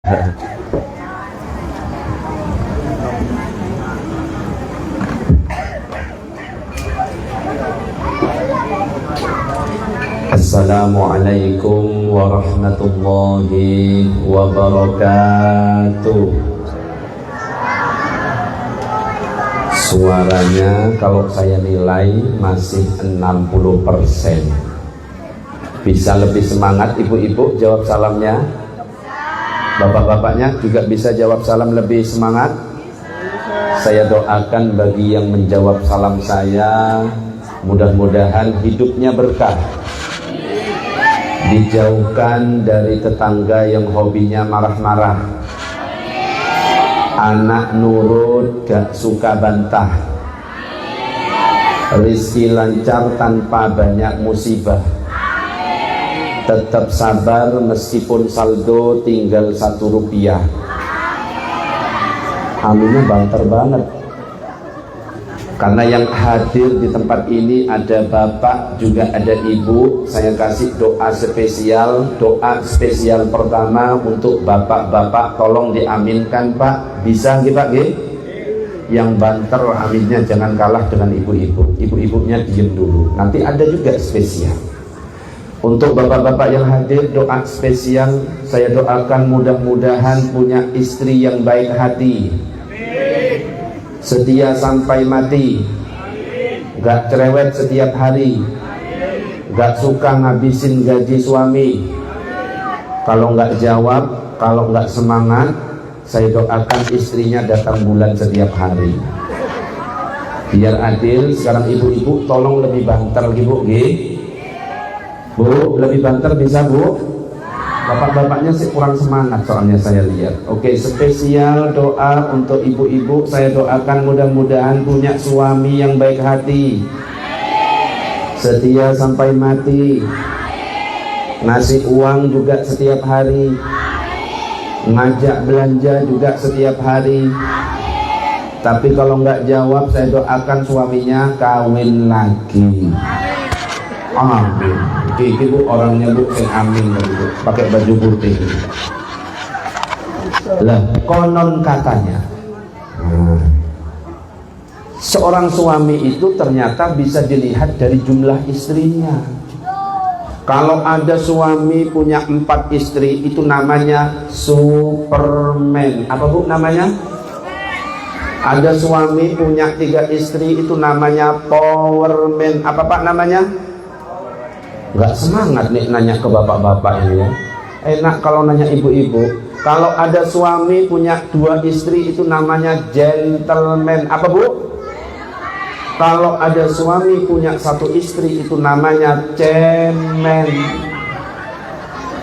Assalamualaikum warahmatullahi wabarakatuh. Suaranya kalau saya nilai masih 60%. Bisa lebih semangat ibu-ibu jawab salamnya? Bapak-bapaknya juga bisa jawab salam lebih semangat? Saya doakan bagi yang menjawab salam saya, mudah-mudahan hidupnya berkah, dijauhkan dari tetangga yang hobinya marah-marah, anak nurut gak suka bantah, rizki lancar tanpa banyak musibah, tetap sabar meskipun saldo tinggal 1 rupiah. Aminnya banter banget. Karena yang hadir di tempat ini ada bapak, juga ada ibu. Saya kasih doa spesial. Doa spesial pertama untuk bapak-bapak, tolong diaminkan Pak. Bisa nggih Pak nggih? Yang banter aminnya jangan kalah dengan ibu-ibu. Ibu-ibunya diem dulu. Nanti ada juga spesial. Untuk bapak-bapak yang hadir, doa spesial. Saya doakan mudah-mudahan punya istri yang baik hati, setia sampai mati, gak cerewet setiap hari, gak suka ngabisin gaji suami. Kalau gak jawab, kalau gak semangat, saya doakan istrinya datang bulan setiap hari. Biar adil. Sekarang ibu-ibu tolong lebih banter ibu, Bu, lebih banter bisa Bu? Bapak-bapaknya sih kurang semangat soalnya saya lihat. Oke, spesial doa untuk ibu-ibu. Saya doakan mudah-mudahan punya suami yang baik hati, setia sampai mati, ngasih uang juga setiap hari, ngajak belanja juga setiap hari. Tapi kalau nggak jawab, saya doakan suaminya kawin lagi. Amin. Ibu orangnya Bu yang amin Bu, pakai baju putih. Lah, konon katanya seorang suami itu ternyata bisa dilihat dari jumlah istrinya. Kalau ada suami punya 4 istri, itu namanya Superman. Apa Bu namanya? Ada suami punya 3 istri, itu namanya Powerman. Apa Pak namanya? Gak semangat nih nanya ke bapak-bapak ini ya. Enak kalau nanya ibu-ibu. Kalau ada suami punya 2 istri, itu namanya gentleman. Apa Bu? Kalau ada suami punya 1 istri, itu namanya cemen.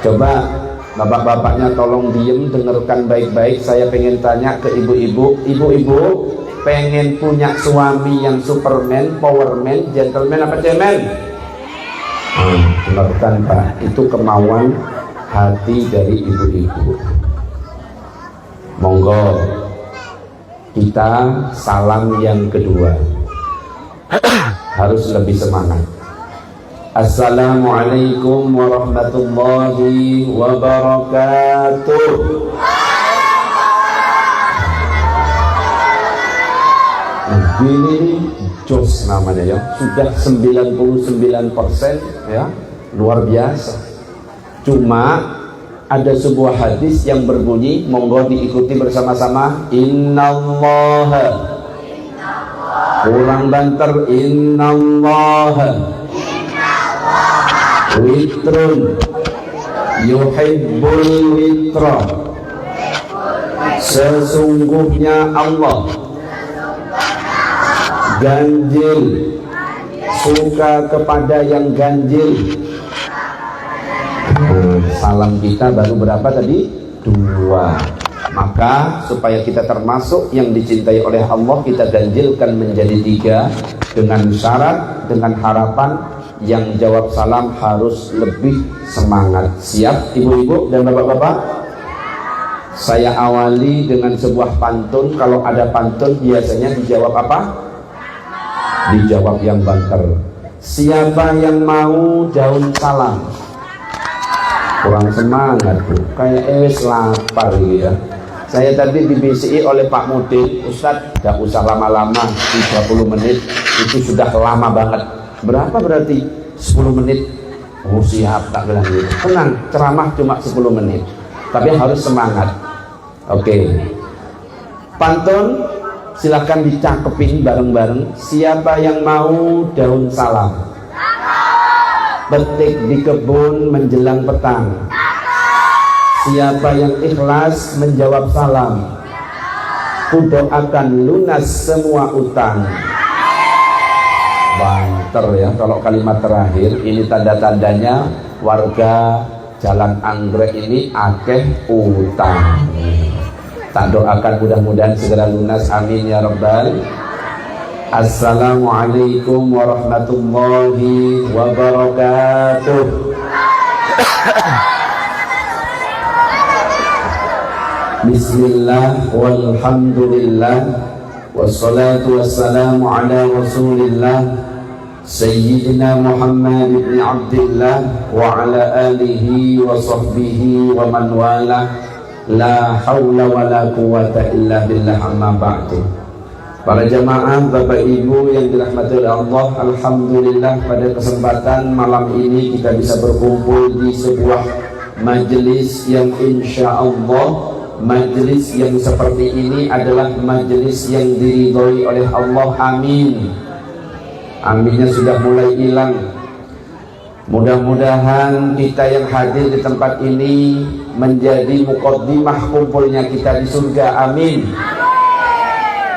Coba bapak-bapaknya tolong diem, dengarkan baik-baik. Saya pengen tanya ke ibu-ibu. Ibu-ibu pengen punya suami yang Superman, Powerman, gentleman apa cemen? Dengarkan Pak, itu kemauan hati dari ibu-ibu. Monggo kita salam yang kedua harus lebih semangat. Assalamualaikum warahmatullahi wabarakatuh. Ini jos namanya ya, sudah 99% ya, luar biasa. Cuma ada sebuah hadis yang berbunyi, monggo diikuti bersama-sama. Innallaha, kurang banter, innallaha witrun yuhibbul witra. Sesungguhnya Allah ganjil, suka kepada yang ganjil. Salam kita baru berapa tadi? 2. Maka supaya kita termasuk yang dicintai oleh Allah, kita ganjilkan menjadi 3 dengan syarat, dengan harapan yang jawab salam harus lebih semangat. Siap ibu-ibu dan bapak-bapak? Saya awali dengan sebuah pantun. Kalau ada pantun biasanya dijawab apa? Dijawab yang banter. Siapa yang mau daun salam? kurang semangat tuh, kayak lapar gitu ya. Saya tadi di BCI oleh Pak Mudin, Ustadz gak usah lama-lama, 30 menit itu sudah lama banget. Berapa berarti? 10 menit. Oh siap, tak bilang gitu. Tenang, ceramah cuma 10 menit, tapi harus semangat. Oke. Pantun silahkan dicakepin bareng-bareng. Siapa yang mau daun salam? Petik di kebun menjelang petang. Siapa yang ikhlas menjawab salam? Kudoakan lunas semua utang. Banter ya kalau kalimat terakhir. Ini tanda-tandanya warga Jalan Anggrek ini akeh utang. Tak doakan mudah-mudahan segera lunas, amin ya rabbal. Assalamualaikum warahmatullahi wabarakatuh. Bismillah walhamdulillah wassalatu wassalamu ala rasulillah Sayyidina Muhammad ibn Abdillah wa ala alihi wa sahbihi wa man wala. La hawla wa la quwata illa billah, amma ba'du. Para jamaah, Bapak Ibu yang dirahmati oleh Allah, alhamdulillah pada kesempatan malam ini kita bisa berkumpul di sebuah majelis yang insya Allah majelis yang seperti ini adalah majelis yang diridhoi oleh Allah. Amin. Aminnya sudah mulai hilang. Mudah-mudahan kita yang hadir di tempat ini menjadi muqaddimah kumpulnya kita di surga. Amin.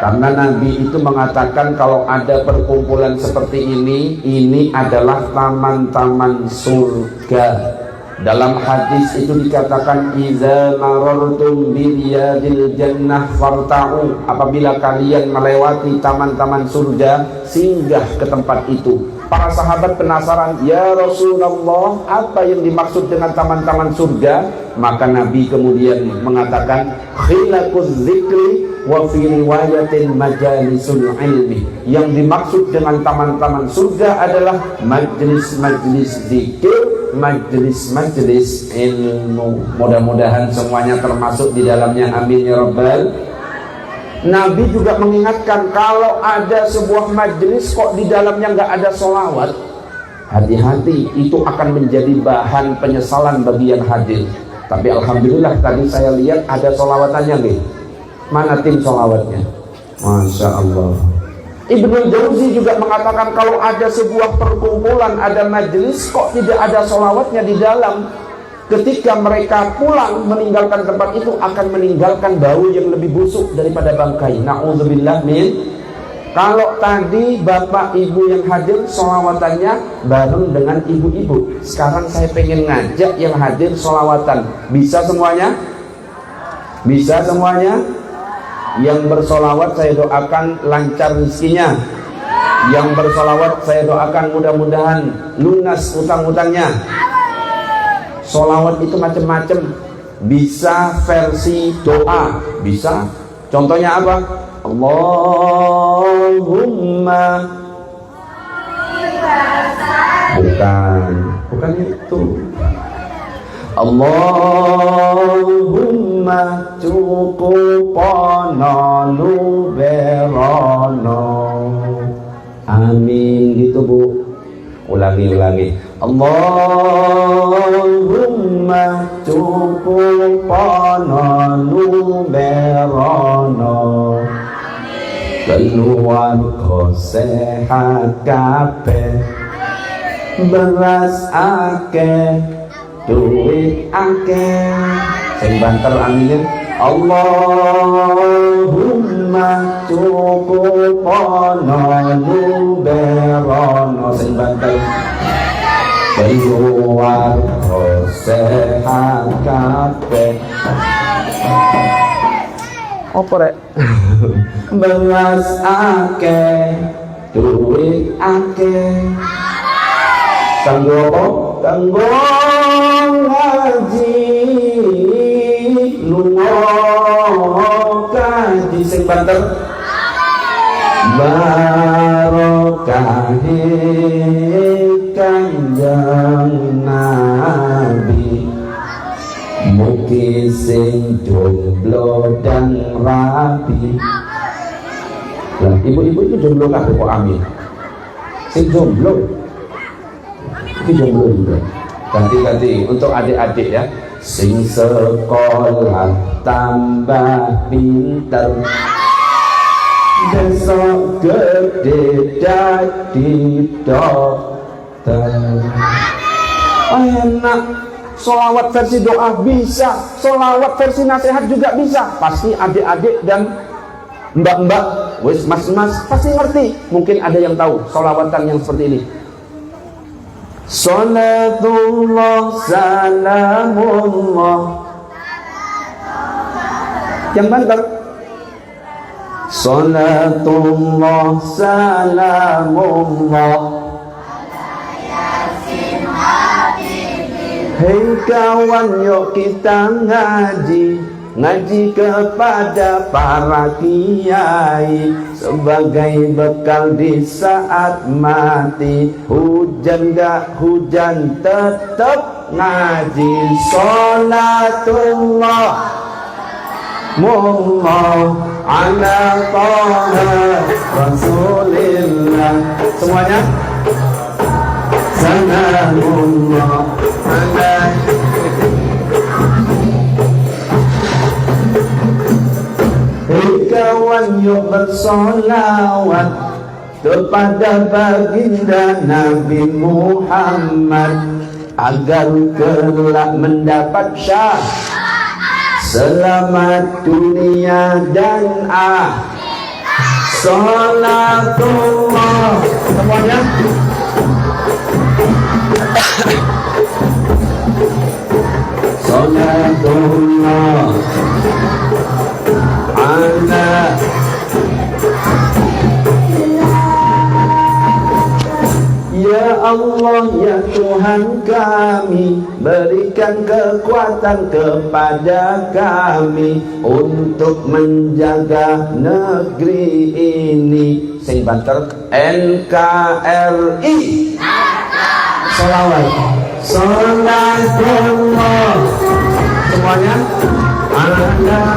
Karena Nabi itu mengatakan kalau ada perkumpulan seperti ini adalah taman-taman surga. Dalam hadis itu dikatakan idza marartum bi riyadil jannah farta'u, apabila kalian melewati taman-taman surga, singgah ke tempat itu. Para sahabat penasaran, ya Rasulullah, apa yang dimaksud dengan taman-taman surga? Maka Nabi kemudian mengatakan khilaquz zikri wa fi riwayatin majalisul ilmi. Yang dimaksud dengan taman-taman surga adalah majlis-majlis zikir, majlis-majlis ilmu. Mudah-mudahan semuanya termasuk di dalamnya, amin ya rabbal. Nabi juga mengingatkan kalau ada sebuah majelis kok di dalamnya nggak ada sholawat, hati-hati, itu akan menjadi bahan penyesalan bagi yang hadir. Tapi alhamdulillah tadi saya lihat ada sholawatannya nih. Mana tim sholawatnya? Masya Allah. Ibnu Jauzi juga mengatakan kalau ada sebuah perkumpulan, ada majelis kok tidak ada sholawatnya di dalam, ketika mereka pulang meninggalkan tempat itu akan meninggalkan bau yang lebih busuk daripada bangkai. Na'udzubillah min. Kalau tadi bapak ibu yang hadir sholawatannya bareng dengan ibu-ibu, sekarang saya pengen ngajak yang hadir sholawatan. Bisa semuanya? Bisa semuanya? Yang bersolawat saya doakan lancar rezekinya. Yang bersolawat saya doakan mudah-mudahan lunas utang-utangnya. Solawat itu macam-macam, bisa versi doa, bisa. Contohnya apa? Allahumma. Bukan itu. Allahumma cukupono luberono. Amin, gitu Bu. Ulangi. Allahumma cukupono luberono. Keluarga sehat kabeh, beras akeh, duit akeh. Sing banter amin. Allahumma cukupono luberono. Sing banter. Keluarga sehat kabeh. Apa rek? Beras akeh, duit akeh. Kanggo apa? Kanggo ngaji, lunga kaji. Sing banter. Barokahe Kanjeng Nabi. Bagi sing jomblo dan rapi. Nah, ibu-ibu itu jomblo kan kok amin. Sing jomblo. Ini jomblo juga. Ganti-ganti untuk adik-adik ya. Sing sekolah tambah pinter, besok gede jadi dokter. Oh, enak. Sholawat versi doa bisa, sholawat versi nasihat juga bisa. Pasti adik-adik dan mbak-mbak, wis mas-mas pasti ngerti. Mungkin ada yang tahu sholawatan yang seperti ini. Salatullah salamullah. Yang banter. Salatullah salamullah. Hei kawan, yuk kita ngaji, ngaji kepada para kiai sebagai bekal di saat mati. Hujan gak hujan tetap ngaji. Salatullah mullah ala taha rasulillah. Semuanya salamullah ala. Hei kawan, yuk bersolawat kepada baginda Nabi Muhammad agar kelak mendapat selamat dunia dan salatullah. Semuanya salatullah ala. Ya Allah, ya Tuhan kami, berikan kekuatan kepada kami untuk menjaga negeri ini. Sing banter NKRI. Salawat. Salatullah. Semuanya ala.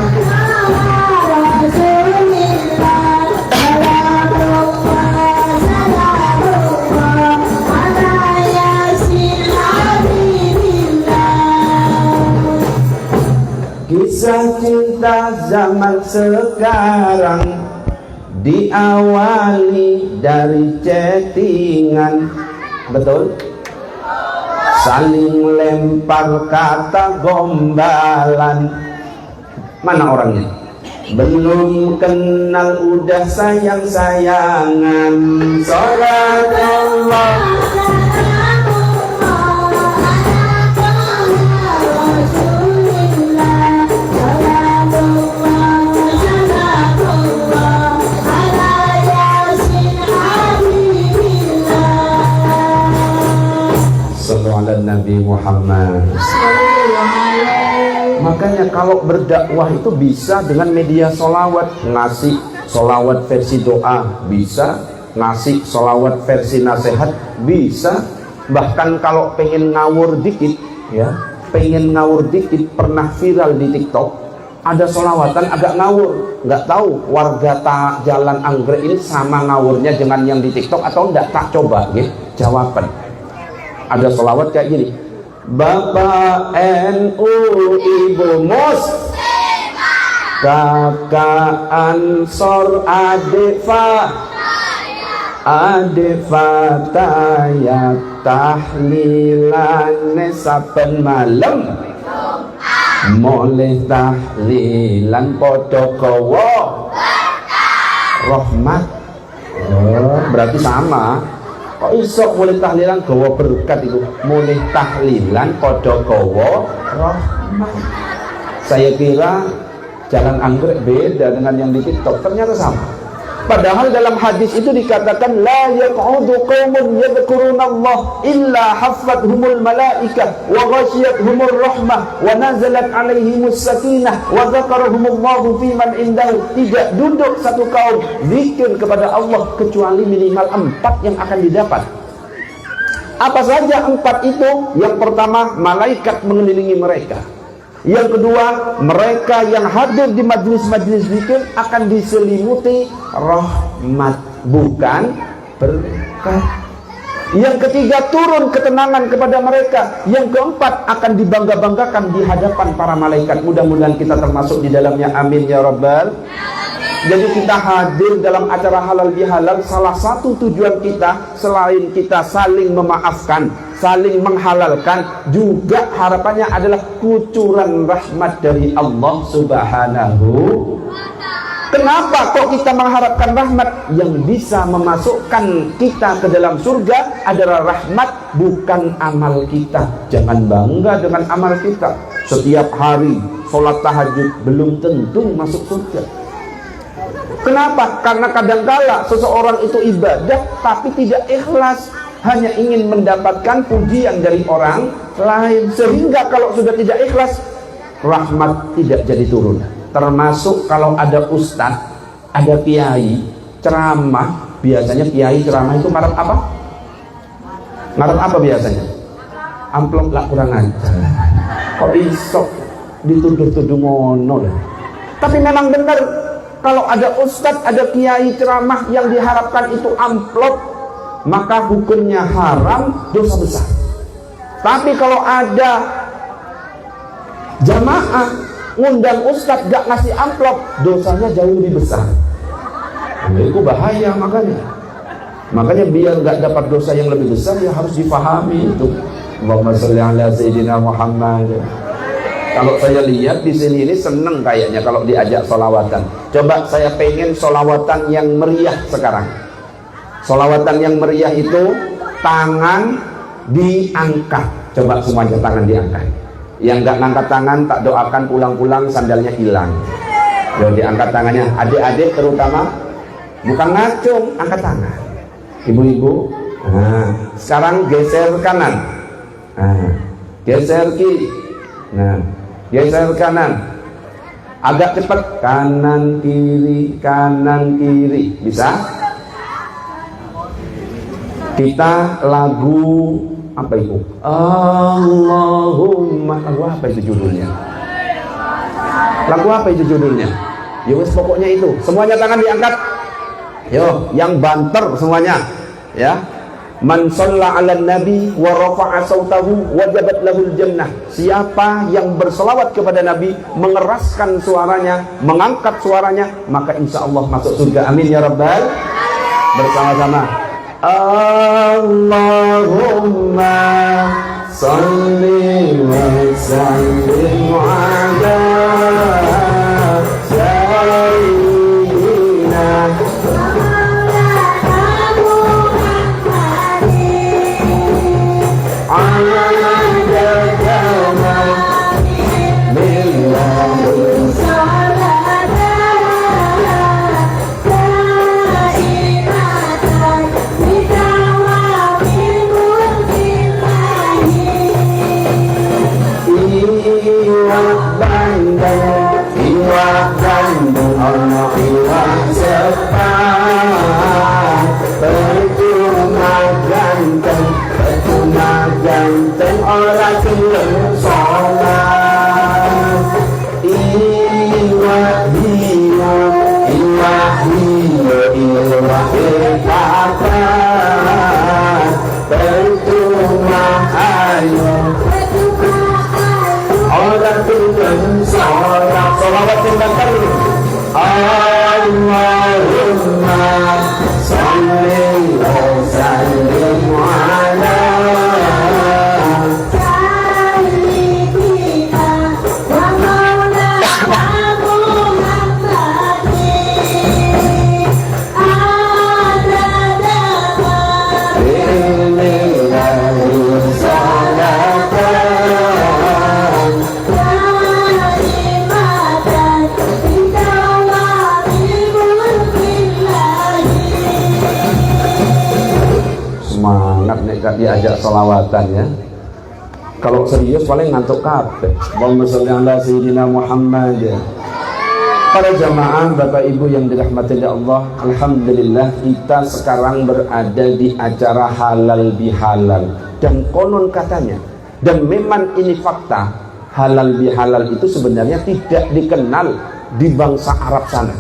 Kisah cinta zaman sekarang diawali dari chattingan. Betul? Saling lempar kata gombalan. Mana orangnya? Belum kenal udah sayang-sayangan. Salatullah. Nabi Muhammad. Makanya kalau berdakwah itu bisa dengan media solawat. Ngasih solawat versi doa bisa, ngasih solawat versi nasihat bisa. Bahkan kalau pengen ngawur dikit ya, pengen ngawur dikit, pernah viral di TikTok, ada solawatan agak ngawur. Nggak tahu warga Jalan Anggrek ini sama ngawurnya dengan yang di TikTok atau enggak. Tak coba gitu jawaban. Ada solawat kayak gini. Bapak NU, Ibu Mus, Kakak Ansor, Adik Fatayat, tahlilan saben malam, mulih tahlilan podo kowo rahmat. Oh, berarti sama. Kok iso mulai tahlilan gawa berkat itu? Mulai tahlilan podo gawa rahmat. Saya kira Jalan Anggrek beda dengan yang di TikTok, ternyata sama. Padahal dalam hadis itu dikatakan la yaq'udu qaumun yadhkurunallah illa haffathumul malaikah wa ghasyiyatuhumur rahmah wa nazalat alaihimus sakinah wa dzakarahumullahu fi man indahu. Tidak duduk satu kaum zikir kepada Allah kecuali minimal 4 yang akan didapat. Apa saja 4 itu? Yang pertama, malaikat mengelilingi mereka. Yang kedua, mereka yang hadir di majlis-majlis zikir akan diselimuti rahmat, bukan berkat. Yang ketiga, turun ketenangan kepada mereka. Yang keempat, akan dibangga-banggakan di hadapan para malaikat. Mudah-mudahan kita termasuk di dalamnya, amin ya rabbal. Jadi kita hadir dalam acara halal bihalal, salah satu tujuan kita selain kita saling memaafkan, saling menghalalkan, juga harapannya adalah kucuran rahmat dari Allah Subhanahu. Kenapa kok kita mengharapkan rahmat? Yang bisa memasukkan kita ke dalam surga adalah rahmat, bukan amal kita. Jangan bangga dengan amal kita. Setiap hari sholat tahajud belum tentu masuk surga. Kenapa? Karena kadangkala seseorang itu ibadah tapi tidak ikhlas, hanya ingin mendapatkan pujian dari orang lain, sehingga kalau sudah tidak ikhlas, rahmat tidak jadi turun. Termasuk kalau ada ustadz, ada kiai ceramah, biasanya kiai ceramah itu ngarep apa? Ngarep apa biasanya? Amplop lah, kurang ajar. Kok iso dituduh-tuduh ngono lah. Tapi memang benar, kalau ada ustadz, ada kiai ceramah yang diharapkan itu amplop, maka hukumnya haram, dosa besar. Tapi kalau ada jamaah ngundang ustadz gak ngasih amplop, dosanya jauh lebih besar. Nah, itu bahaya. Makanya biar gak dapat dosa yang lebih besar, ya harus difahami itu. Allahumma sholli ala sayyidina Muhammad. Kalau saya lihat di sini ini seneng kayaknya kalau diajak sholawatan. Coba saya pengen sholawatan yang meriah sekarang. Sholawatan yang meriah itu tangan diangkat. Coba semuanya tangan diangkat. Yang nggak ngangkat tangan tak doakan pulang-pulang sandalnya hilang. Jadi diangkat tangannya. Adik-adik terutama bukan ngacung, angkat tangan. Ibu-ibu. Nah, sekarang geser kanan. Nah, geser kiri. Nah, geser kanan, agak cepat, kanan kiri, bisa? Kita lagu apa itu? Allahumma, lagu apa itu judulnya? Lagu apa itu judulnya? Ya wes pokoknya itu. Semuanya tangan diangkat. Yo, yang banter semuanya, ya. Man shalla 'alan nabi wa rafa'a sautahu wajabat lahul jannah. Siapa yang berselawat kepada nabi, mengeraskan suaranya, mengangkat suaranya, maka insya Allah masuk surga. Amin ya rabbal. Bersama-sama, Allahumma shalli wa sallim ala sayyidina ganteng orang gelem sholat. Iwah hiyo papan, percuma ayo orang gelem sholat. Sholawat yang terus. Allahumma sholli wa sallim ala diajak sholawatan ya. Kalau serius paling ngantuk kabeh. Allahumma sholli ala sayyidina Muhammad ya. Para jamaah Bapak Ibu yang dirahmati Allah, alhamdulillah kita sekarang berada di acara halal bihalal. Dan konon katanya, dan memang ini fakta, halal bihalal itu sebenarnya tidak dikenal di bangsa Arab sana.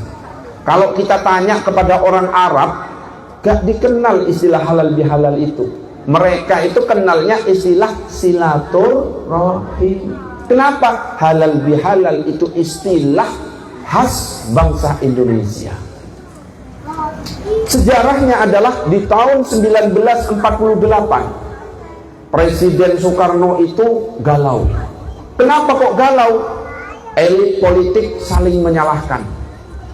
Kalau kita tanya kepada orang Arab, gak dikenal istilah halal bihalal itu. Mereka itu kenalnya istilah silaturahim. Kenapa? Halal bihalal itu istilah khas bangsa Indonesia. Sejarahnya adalah di tahun 1948 Presiden Soekarno itu galau. Kenapa kok galau? Elit politik saling menyalahkan.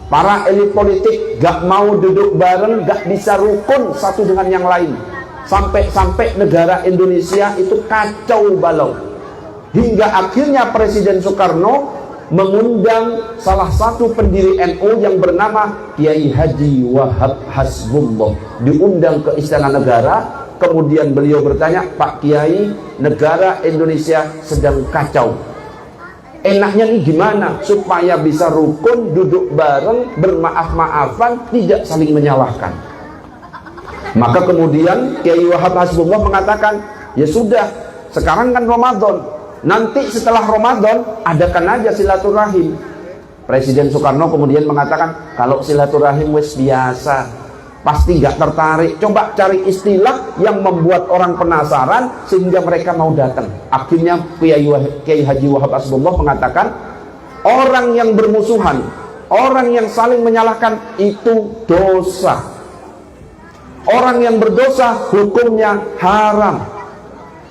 Para elit politik gak mau duduk bareng, gak bisa rukun satu dengan yang lain. Sampai-sampai negara Indonesia itu kacau balau. Hingga akhirnya Presiden Soekarno mengundang salah satu pendiri NU yang bernama Kiai Haji Wahab Hasbullah. Diundang ke Istana Negara. Kemudian beliau bertanya, Pak Kiai, negara Indonesia sedang kacau. Enaknya nih gimana supaya bisa rukun, duduk bareng, bermaaf-maafan, tidak saling menyalahkan. Maka kemudian Kiai Wahab Hasbullah mengatakan, ya sudah, sekarang kan Ramadan, nanti setelah Ramadan adakan aja silaturahim. Presiden Soekarno kemudian mengatakan, kalau silaturahim wes biasa, pasti gak tertarik. Coba cari istilah yang membuat orang penasaran sehingga mereka mau datang. Akhirnya Kiai Haji Wahab Hasbullah mengatakan, orang yang bermusuhan, orang yang saling menyalahkan itu dosa. Orang yang berdosa hukumnya haram.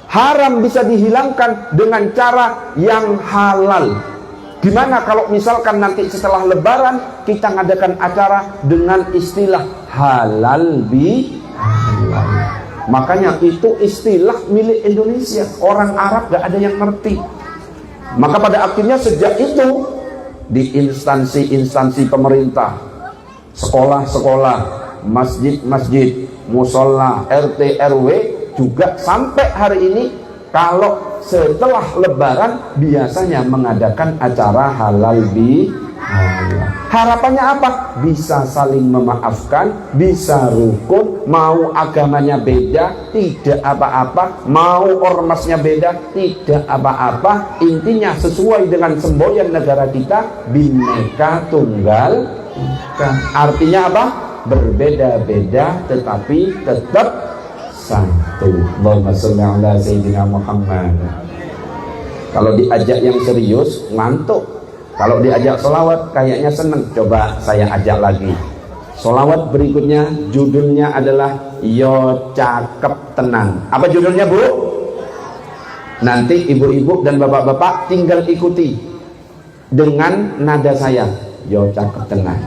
Haram bisa dihilangkan dengan cara yang halal. Gimana kalau misalkan nanti setelah Lebaran kita ngadakan acara dengan istilah halal bihalal. Makanya itu istilah milik Indonesia. Orang Arab gak ada yang ngerti. Maka pada akhirnya sejak itu di instansi-instansi pemerintah, sekolah-sekolah, masjid-masjid, musola, RT, RW juga sampai hari ini kalau setelah Lebaran biasanya mengadakan acara halal bihalal. Harapannya apa? Bisa saling memaafkan, bisa rukun, mau agamanya beda, tidak apa-apa, mau ormasnya beda, tidak apa-apa. Intinya sesuai dengan semboyan negara kita, Bhinneka Tunggal Ika. Artinya apa? Berbeda-beda tetapi tetap satu. Allahumma sholli ala sayyidina Muhammad. Kalau diajak yang serius ngantuk. Kalau diajak sholawat kayaknya seneng. Coba saya ajak lagi. Sholawat berikutnya judulnya adalah Yo Cakep Tenan. Apa judulnya, Bu? Nanti ibu-ibu dan bapak-bapak tinggal ikuti dengan nada saya. Yo Cakep Tenan.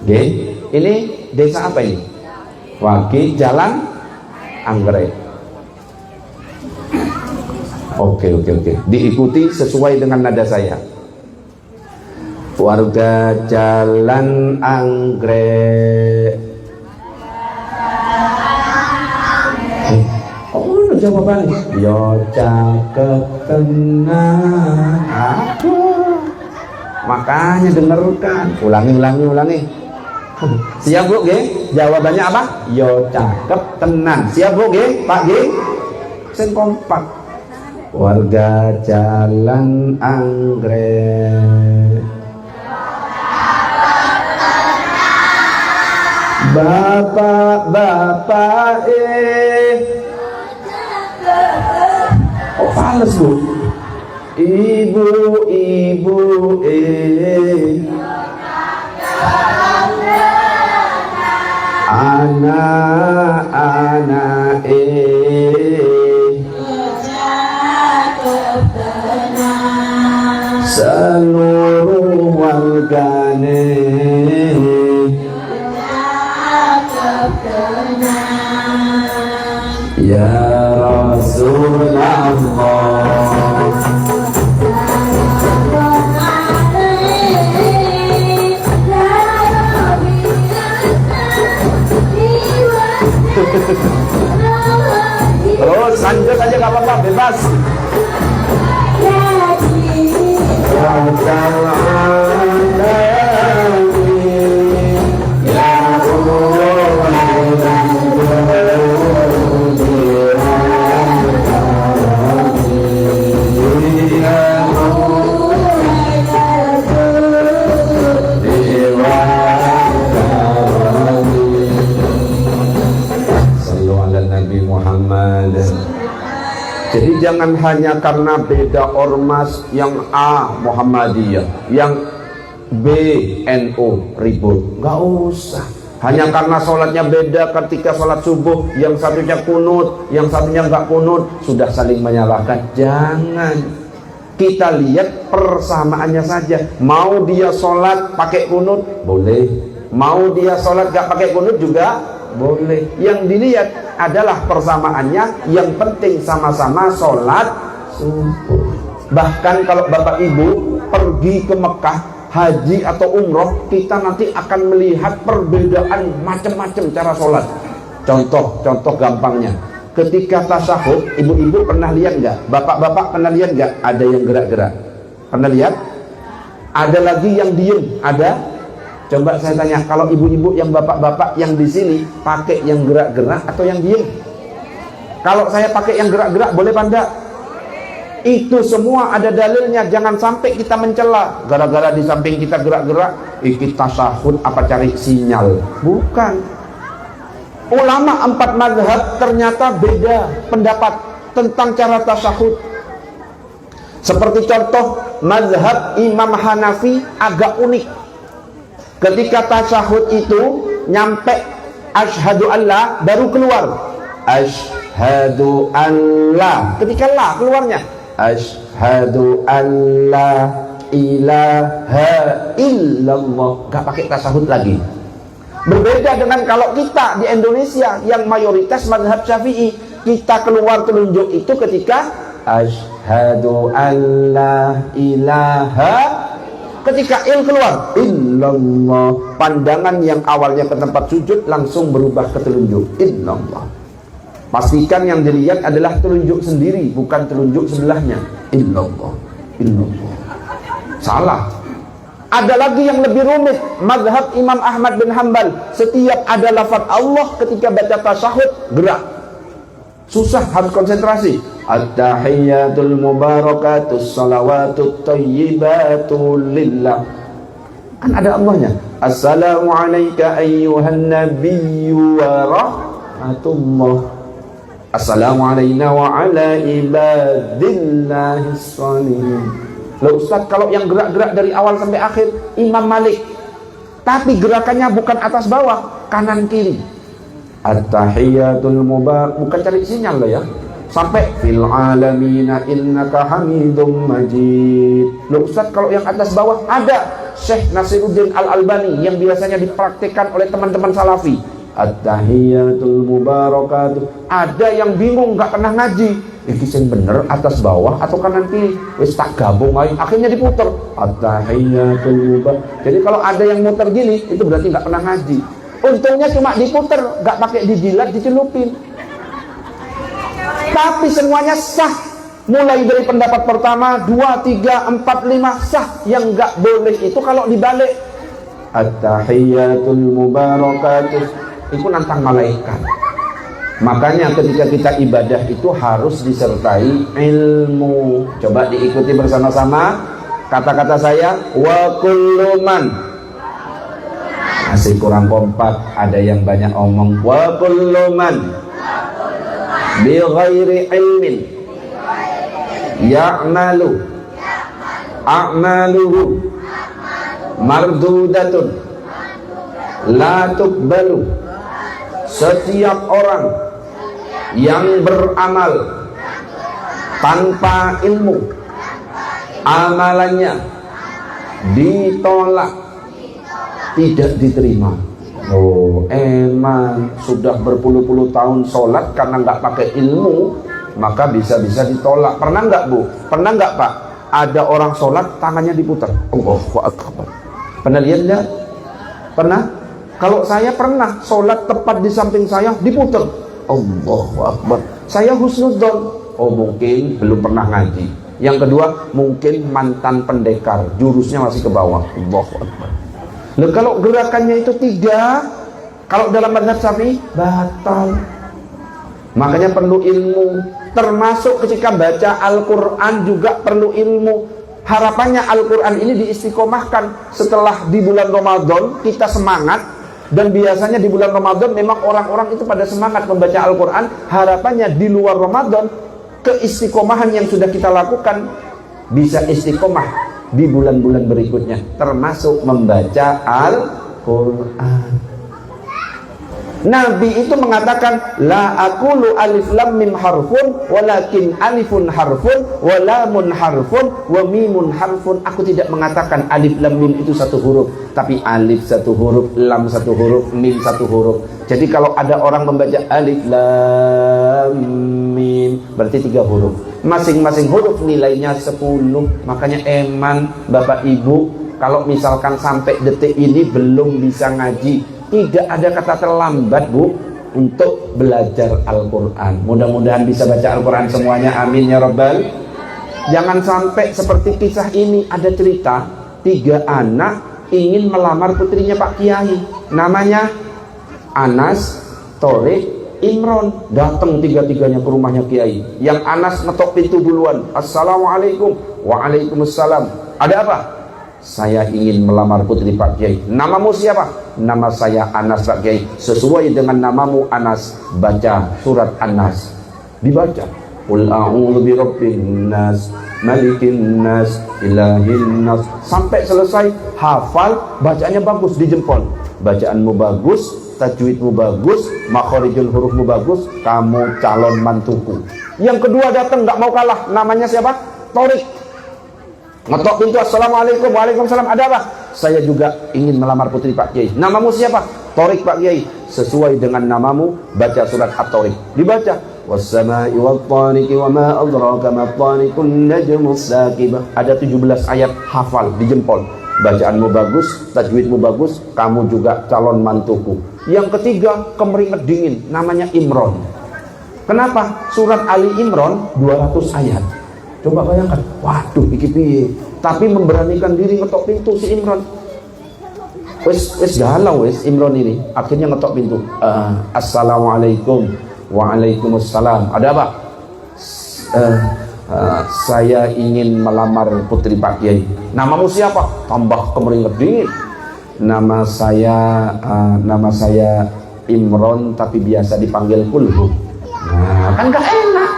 Oke. Ini desa apa ini? Wage Jalan Anggrek. Oke. Diikuti sesuai dengan nada saya. Warga Jalan Anggrek. Oh, jawabannya. Yo cakep tenan. Aduh. Makanya dengarkan. Ulangi. Siap Bu, G? Jawabannya apa? Yo cakep tenan. Siap Bu, G? Pak G? Sen kompak. Warga Jalan Anggrek. Bapak oh fales Bu. Ibu anak seluruh wargane ya Rasulullah. Terus lanjut aja gak apa-apa, bebas. Ya Jadi jangan hanya karena beda ormas, yang A Muhammadiyah, yang B NU ribut, nggak usah. Hanya karena sholatnya beda, ketika sholat subuh yang satunya kunut, yang satunya nggak kunut, sudah saling menyalahkan. Jangan. Kita lihat persamaannya saja. Mau dia sholat pakai kunut, boleh. Mau dia sholat nggak pakai kunut juga boleh. Yang dilihat adalah persamaannya. Yang penting sama-sama sholat subuh. Bahkan kalau bapak ibu pergi ke Mekah, haji atau umroh, kita nanti akan melihat perbedaan macam-macam cara sholat. Contoh gampangnya, ketika tasyahud, ibu-ibu pernah lihat nggak? Bapak-bapak pernah lihat nggak? Ada yang gerak-gerak. Pernah lihat? Ada lagi yang diem. Ada? Coba saya tanya, kalau ibu-ibu yang bapak-bapak yang di sini pakai yang gerak-gerak atau yang diem? Kalau saya pakai yang gerak-gerak, boleh apa enggak? Itu semua ada dalilnya. Jangan sampai kita mencela gara-gara di samping kita gerak-gerak, kita tasyahud apa cari sinyal. Bukan. Ulama 4 mazhab ternyata beda pendapat tentang cara tasyahud. Seperti contoh mazhab Imam Hanafi agak unik. Ketika tasyahud itu nyampe asyhadu alla baru keluar asyhadu alla. Ketika la keluarnya asyhadu alla ilaha illallah, gak pakai tasyahud lagi. Berbeda dengan kalau kita di Indonesia yang mayoritas mazhab Syafi'i, kita keluar telunjuk itu ketika asyhadu alla ilaha, ketika il keluar illallah. Pandangan yang awalnya ke tempat sujud langsung berubah ke telunjuk illallah. Pastikan yang dilihat adalah telunjuk sendiri, bukan telunjuk sebelahnya. Illallah, illallah. Salah. Ada lagi yang lebih rumit, mazhab Imam Ahmad bin Hanbal. Setiap ada lafaz Allah ketika baca tasyahud, gerak. Susah, harus konsentrasi. At-tahiyyatul mubarakatus salawatut thayyibatu lillah. Kan ada Allahnya. Assalamu alayka ayyuhan nabiyyu wa rahmatullah. Assalamu alayna wa ala ibadillahis shalihin. Loh Ustaz, kalau yang gerak-gerak dari awal sampai akhir Imam Malik, tapi gerakannya bukan atas bawah, kanan kiri. At-tahiyyatul mubarak, bukan cari sinyal loh ya. Sampai fil alamina innaka hamidum majid. Loh Ustaz, kalau yang atas bawah ada Syekh Nasiruddin Al-Albani yang biasanya dipraktikkan oleh teman-teman salafi. At-tahiyyatul mubarakatuh. Ada yang bingung, gak pernah ngaji. Ini sing bener atas bawah atau kanan kiri? Wis tak gabung aja. Akhirnya diputer. At-tahiyyatul mubarak. Jadi kalau ada yang muter gini, itu berarti gak pernah ngaji. Untungnya cuma diputer, gak pakai dijilat, dicelupin. Tapi semuanya sah. Mulai dari pendapat pertama, 2, 3, 4, 5 sah. Yang gak boleh itu kalau dibalik. At-tahiyyatul mubarakatuh. Itu nantang malaikat. Makanya ketika kita ibadah itu harus disertai ilmu. Coba diikuti bersama-sama kata-kata saya. Wa kullu man. Masih kurang kompak, ada yang banyak omong. Wa kullu man bi ghairi ilmin ya'malu a'maluhu mardudatun la tuqbalu. Setiap orang yang beramal tanpa ilmu, amalannya ditolak, tidak diterima. Oh, emang sudah berpuluh-puluh tahun sholat karena nggak pakai ilmu, maka bisa-bisa ditolak. Pernah nggak Bu? Pernah nggak Pak? Ada orang sholat tangannya diputar. Allahu Akbar. Pernah lihat nggak? Pernah? Kalau saya pernah, sholat tepat di samping saya diputar. Allahu Akbar. Saya husnudzon. Oh mungkin belum pernah ngaji. Yang kedua, mungkin mantan pendekar, jurusnya masih ke bawah. Allahu Akbar. Nah, kalau gerakannya itu 3, kalau dalam mazhab Syafi'i batal. Makanya perlu ilmu. Termasuk ketika baca Al-Quran juga perlu ilmu. Harapannya Al-Quran ini diistiqomahkan. Setelah di bulan Ramadan kita semangat. Dan biasanya di bulan Ramadan memang orang-orang itu pada semangat membaca Al-Quran. Harapannya di luar Ramadan keistiqomahan yang sudah kita lakukan bisa istiqomah di bulan-bulan berikutnya, termasuk membaca Al-Quran. Nabi itu mengatakan, la aqulu alif lam mim harfun walakin alifun harfun wa lamun harfun wa mimun harfun. Aku tidak mengatakan alif lam mim itu satu huruf, tapi alif satu huruf, lam satu huruf, mim satu huruf. Jadi kalau ada orang membaca alif lam mim, berarti 3 huruf. Masing-masing huruf nilainya 10. Makanya eman Bapak Ibu, kalau misalkan sampai detik ini belum bisa ngaji, tidak ada kata terlambat Bu untuk belajar Al-Quran. Mudah-mudahan bisa baca Al-Quran semuanya, amin ya Rabbal. Jangan sampai seperti kisah ini. Ada cerita 3 anak ingin melamar putrinya Pak Kiai, namanya Anas, Torik, Imron. Datang 3-3-nya ke rumahnya Kiai. Yang Anas ngetok pintu duluan, assalamualaikum. Waalaikumsalam. Ada apa? Saya ingin melamar putri Pak Kiai. Namamu siapa? Nama saya Anas Pak Kiai. Sesuai dengan namamu Anas, baca surat An-Nas. Dibaca, qul a'udzu birabbin nas, malikin nas, ilahin nas, sampai selesai. Hafal, bacaannya bagus di jempol. Bacaanmu bagus, tajwidmu bagus, makhorijul hurufmu bagus, kamu calon mantuku. Yang kedua datang, nggak mau kalah. Namanya siapa? Torik. Ngetok pintu, assalamualaikum. Waalaikumsalam. Ada apa? Saya juga ingin melamar putri Pak Kiai. Namamu siapa? Torik Pak Kiai. Sesuai dengan namamu, baca surat At-Torik. Dibaca, wassama'i wattariqi wa ma adraka ma tariqun najmus saqibah. Ada 17 ayat, hafal di jempol. Bacaanmu bagus, tajwidmu bagus, kamu juga calon mantuku. Yang ketiga, kemeringet dingin, namanya Imron. Kenapa? Surat Ali Imron 200 ayat. Coba bayangkan, waduh iki piye. Tapi memberanikan diri ngetok pintu si Imron. Wes galau wes Imron ini. Akhirnya ngetok pintu. Assalamualaikum. Waalaikumsalam. Ada apa? Saya ingin melamar putri Pak Kiai. Namamu siapa? Tambah kemeringet dingin. Nama saya Imron, tapi biasa dipanggil Kulhu. Nah, kan gak enak,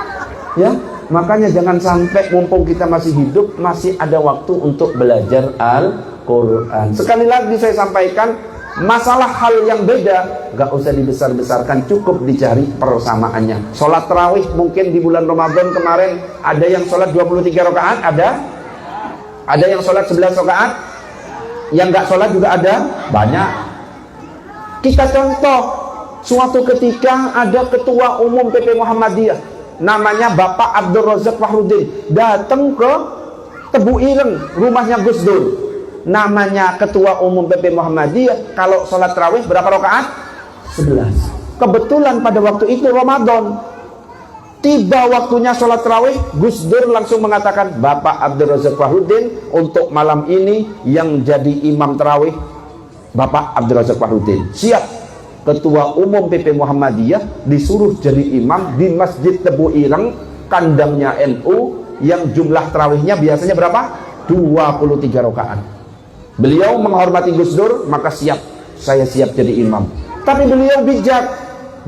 ya. Makanya jangan sampai mumpung kita masih hidup, masih ada waktu untuk belajar Al-Quran. Sekali lagi saya sampaikan, masalah hal yang beda gak usah dibesar-besarkan, cukup dicari persamaannya. Sholat tarawih mungkin di bulan Ramadan kemarin ada yang sholat 23 rakaat, ada yang sholat 11 rakaat, yang gak sholat juga ada, banyak. Kita contoh, suatu ketika ada ketua umum PP Muhammadiyah, namanya Bapak Abdul Razak Fahrudin, datang ke Tebu Ireng, rumahnya Gus Dur. Namanya ketua umum PP Muhammadiyah, kalau sholat tarawih berapa rakaat? 11. Kebetulan pada waktu itu Ramadan. Tiba waktunya sholat tarawih, Gus Dur langsung mengatakan, Bapak Abdul Razak Fahrudin, untuk malam ini yang jadi imam tarawih Bapak Abdul Razak Fahrudin. Siap. Ketua umum PP Muhammadiyah disuruh jadi imam di Masjid Tebu Ireng, kandangnya NU, yang jumlah tarawihnya biasanya berapa? 23 rakaat. Beliau menghormati Gus Dur, maka siap, saya siap jadi imam. Tapi beliau bijak.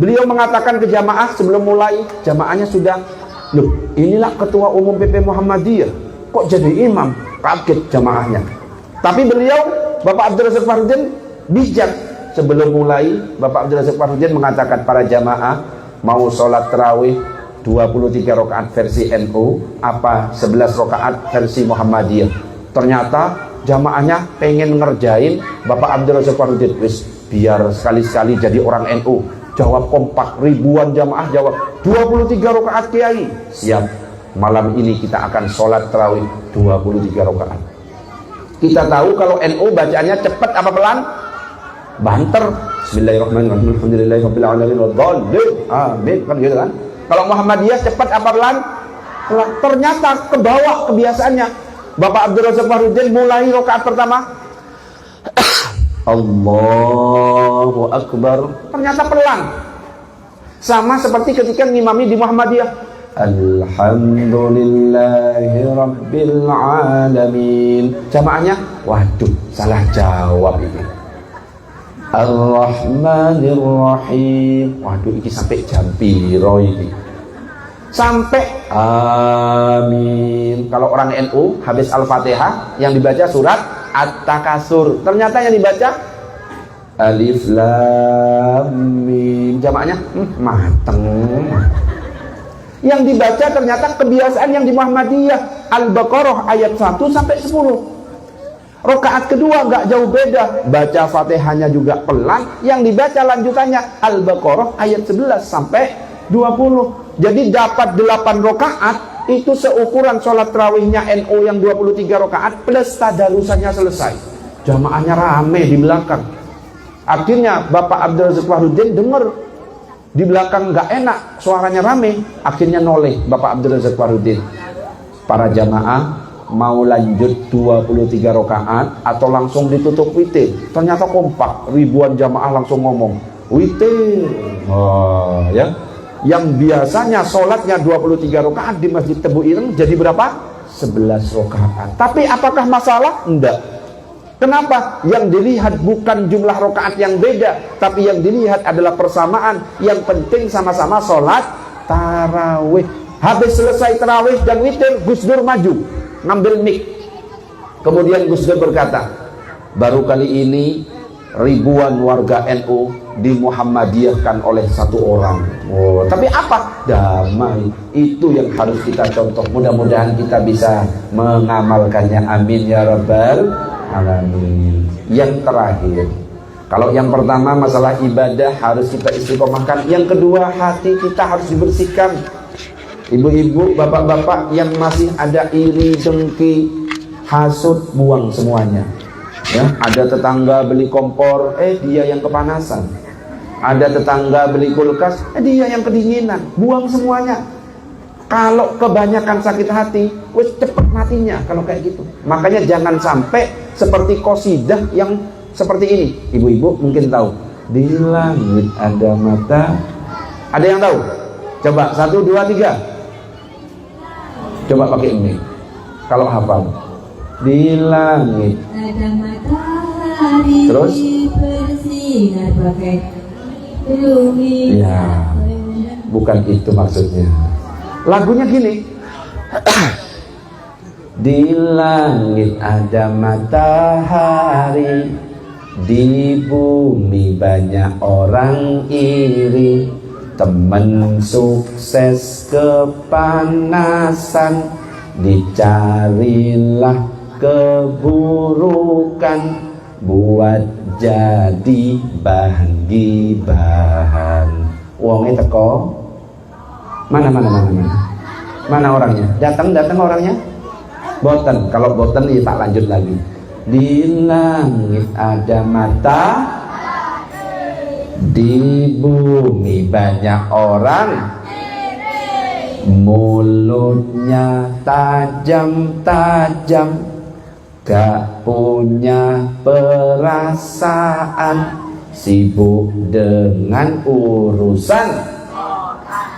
Beliau mengatakan ke jamaah sebelum mulai, jamaahnya sudah, loh inilah ketua umum PP Muhammadiyah, kok jadi imam? Kaget jamaahnya. Tapi beliau, Bapak Abdul Razak Fahrudin, bijak. Sebelum mulai, Bapak Abdul Razak Fahrudin mengatakan, para jamaah mau sholat tarawih 23 rakaat versi NU apa 11 rakaat versi Muhammadiyah. Ternyata jamaahnya pengen ngerjain Bapak Abdul Razak Fahrudin. Wis, biar sekali-sekali jadi orang NU. Jawab kompak, ribuan jamaah jawab 23 rakaat Kiai. Siap, malam ini kita akan sholat tarawih 23 rakaat. Kita tahu kalau NU bacaannya cepat apa pelan? Banter. Bismillahirrahmanirrahim. Alhamdulillahirabbil alamin wadhdallin. Amin. Kan gitu kan? Kalau Muhammadiyah cepat apa pelan? Ternyata ke bawah kebiasaannya. Bapak Abdul Razak Fahrudin mulai rakaat pertama, Allahu Akbar. Ternyata pelan. Sama seperti ketika ngimami di Muhammadiyah. Alhamdulillahirabbil alamin. Jamaahnya, waduh, salah jawab ini. Ar-Rahmanir Rahim. Waduh, ini sampai jam piro ini. sampai amin. Kalau orang NU habis Al-Fatihah yang dibaca surat At-Takasur. Ternyata yang dibaca Alif Lam Mim. Jamaahnya mateng. Yang dibaca ternyata kebiasaan yang di Muhammadiyah, Al-Baqarah ayat 1 sampai 10. Rakaat kedua nggak jauh beda, baca Fatihahnya juga pelan, yang dibaca lanjutannya Al-Baqarah ayat 11 sampai 20. Jadi dapat 8 rakaat, itu seukuran sholat tarawihnya NU yang 23 rakaat plus tadarusannya selesai. Jamaahnya rame di belakang. Akhirnya Bapak Abdul Razak Fahrudin dengar di belakang nggak enak, suaranya rame. Akhirnya noleh Bapak Abdul Razak Fahrudin, para jamaah mau lanjut 23 rakaat atau langsung ditutup witir? Ternyata kompak, ribuan jamaah langsung ngomong witir. Oh, ya. Yang biasanya sholatnya 23 rakaat di Masjid Tebu Ireng jadi berapa? 11 rakaat. Tapi apakah masalah? Enggak. Kenapa? Yang dilihat bukan jumlah rakaat yang beda, tapi yang dilihat adalah persamaan. Yang penting sama-sama sholat tarawih. Habis selesai tarawih dan witir, Gus Dur maju ngambil mic. Kemudian Gus Dur berkata, baru kali ini ribuan warga NU dimuhammadiyahkan oleh satu orang. Oh, tapi apa? Damai. Itu yang harus kita contoh. Mudah-mudahan kita bisa mengamalkannya. Amin ya rabbal alamin. Yang terakhir, kalau yang pertama masalah ibadah harus kita istiqomahkan. Yang kedua, hati kita harus dibersihkan. Ibu-ibu, bapak-bapak yang masih ada iri, dengki, hasud, buang semuanya. Ya, ada tetangga beli kompor, dia yang kepanasan. Ada tetangga beli kulkas, dia yang kedinginan. Buang semuanya. Kalau kebanyakan sakit hati, wes cepet matinya kalau kayak gitu. Makanya jangan sampai seperti qasidah yang seperti ini. Ibu-ibu mungkin tahu. Di langit ada mata. Ada yang tahu? Coba 1, 2, 3. Coba pakai ini. Kalau hafal. Di langit ada matahari. Terus? Bersinar pakai bumi. Ya, bukan itu maksudnya. Lagunya gini. Di langit ada matahari, di bumi banyak orang iri. Temen sukses kepanasan, dicarilah keburukan, buat jadi bahan gibahan. Uangnya teko. Mana orangnya? Datang orangnya? Boten. Kalau boten ya tak lanjut lagi. Di langit ada mata, di bumi banyak orang, mulutnya tajam-tajam, gak punya perasaan, sibuk dengan urusan.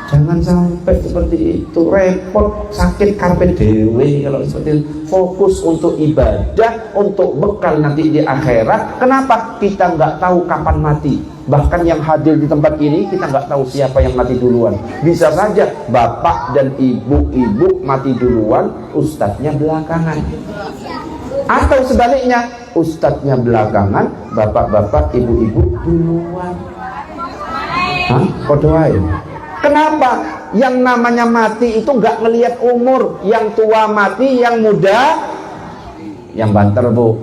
Jangan sampai seperti itu, repot, sakit karpet dewe kalau seperti itu. Fokus untuk ibadah, untuk bekal nanti di akhirat. Kenapa? Kita nggak tahu kapan mati. Bahkan yang hadir di tempat ini kita nggak tahu siapa yang mati duluan. Bisa saja bapak dan ibu-ibu mati duluan, ustadznya belakangan. Atau sebaliknya, ustadznya belakangan, bapak-bapak, ibu-ibu duluan. Hah? Kok doain? Kenapa? Yang namanya mati itu nggak ngelihat umur. Yang tua mati, yang muda, yang banter bu.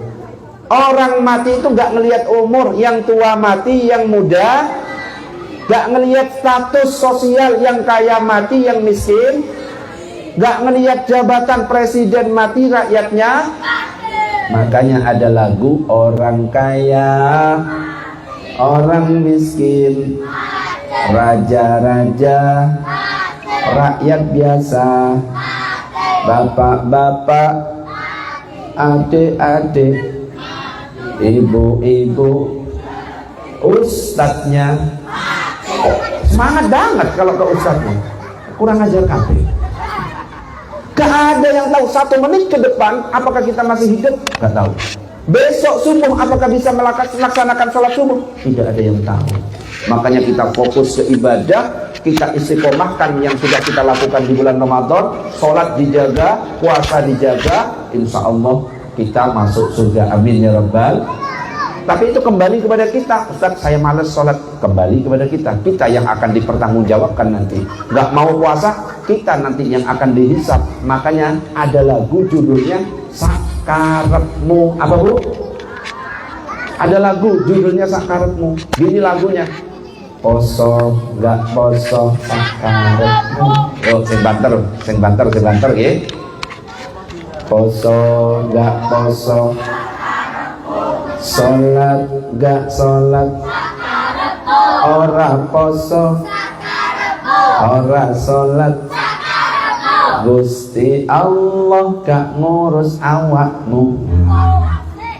Orang mati itu nggak ngelihat umur. Yang tua mati, yang muda, nggak ngelihat status sosial. Yang kaya mati, yang miskin, nggak ngelihat jabatan presiden mati, rakyatnya. Makanya ada lagu orang kaya, orang miskin, raja-raja, rakyat biasa, bapak-bapak, adik-adik, ibu-ibu, ustadznya. Semangat banget kalau ke ustadznya. Kurang ajar kabeh. Gak ada yang tahu 1 menit ke depan apakah kita masih hidup, gak tahu. Besok subuh apakah bisa melaksanakan sholat subuh, tidak ada yang tahu. Makanya kita fokus ke ibadah, kita istiqomahkan yang sudah kita lakukan di bulan Ramadan, sholat dijaga, puasa dijaga, insya Allah kita masuk surga, amin ya rabbal. Tapi itu kembali kepada kita. Ustaz, saya malas sholat, kembali kepada kita yang akan dipertanggungjawabkan nanti. Gak mau puasa, kita nanti yang akan dihisab. Makanya ada lagu judulnya Sakarepmu. Apa bu? Ada lagu judulnya Sakarepmu. Gini lagunya, poso gak poso sakarepmu. Oh, sing banter ya. Poso gak poso, sholat gak sholat, ora poso, ora sholat, Gusti Allah gak ngurus awakmu.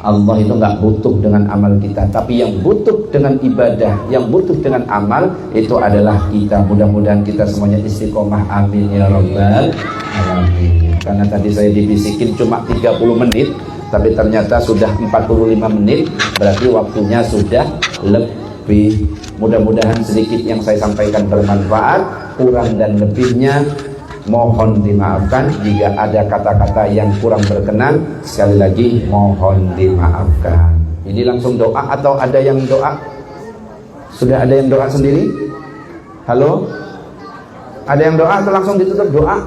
Allah itu gak butuh dengan amal kita, tapi yang butuh dengan ibadah, yang butuh dengan amal itu adalah kita. Mudah-mudahan kita semuanya istiqomah, amin ya rabbal alamin. Karena tadi saya dibisikin cuma 30 menit, tapi ternyata sudah 45 menit, berarti waktunya sudah lebih. Mudah-mudahan sedikit yang saya sampaikan bermanfaat, kurang dan lebihnya mohon dimaafkan. Jika ada kata-kata yang kurang berkenan, sekali lagi mohon dimaafkan. Ini langsung doa atau ada yang doa? Sudah ada yang doa sendiri? Halo? Ada yang doa atau langsung ditutup doa?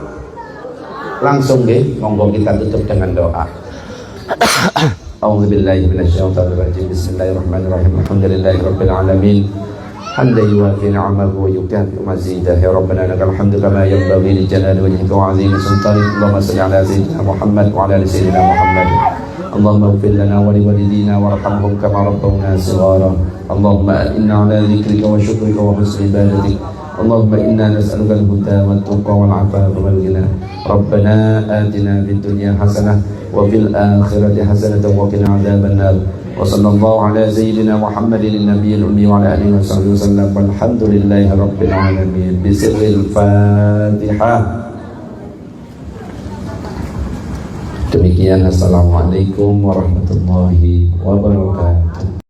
Langsung deh, monggo kita tutup dengan doa. A'udzubillahi minasyaitonirrajim. Bismillahirrahmanirrahim. Alhamdulillahirabbil alamin. حمدا يوافي نعمه ويكافئ مزيده. يا ربنا لك الحمد كما ينبغي لجلال وجهك وعظيم سلطانك. اللهم صل على سيدنا محمد وعلى ال سيدنا محمد. اللهم اغفر لنا ولوالدينا وارحمهم كما ربونا صغارا. اللهم إنا على ذكرك وشكرك وحسن عبادتك. اللهم إنا نسألك الهدى والتقى والعفاف والغنى. ربنا آتنا في الدنيا حسنة وفي الآخرة حسنة وقنا عذاب النار. وصلى الله على سيدنا محمد النبي الأمي وعلى آله وصحبه وسلم والحمد لله رب العالمين. بسر الفاتحة. Demikian, assalamualaikum warahmatullahi wabarakatuh.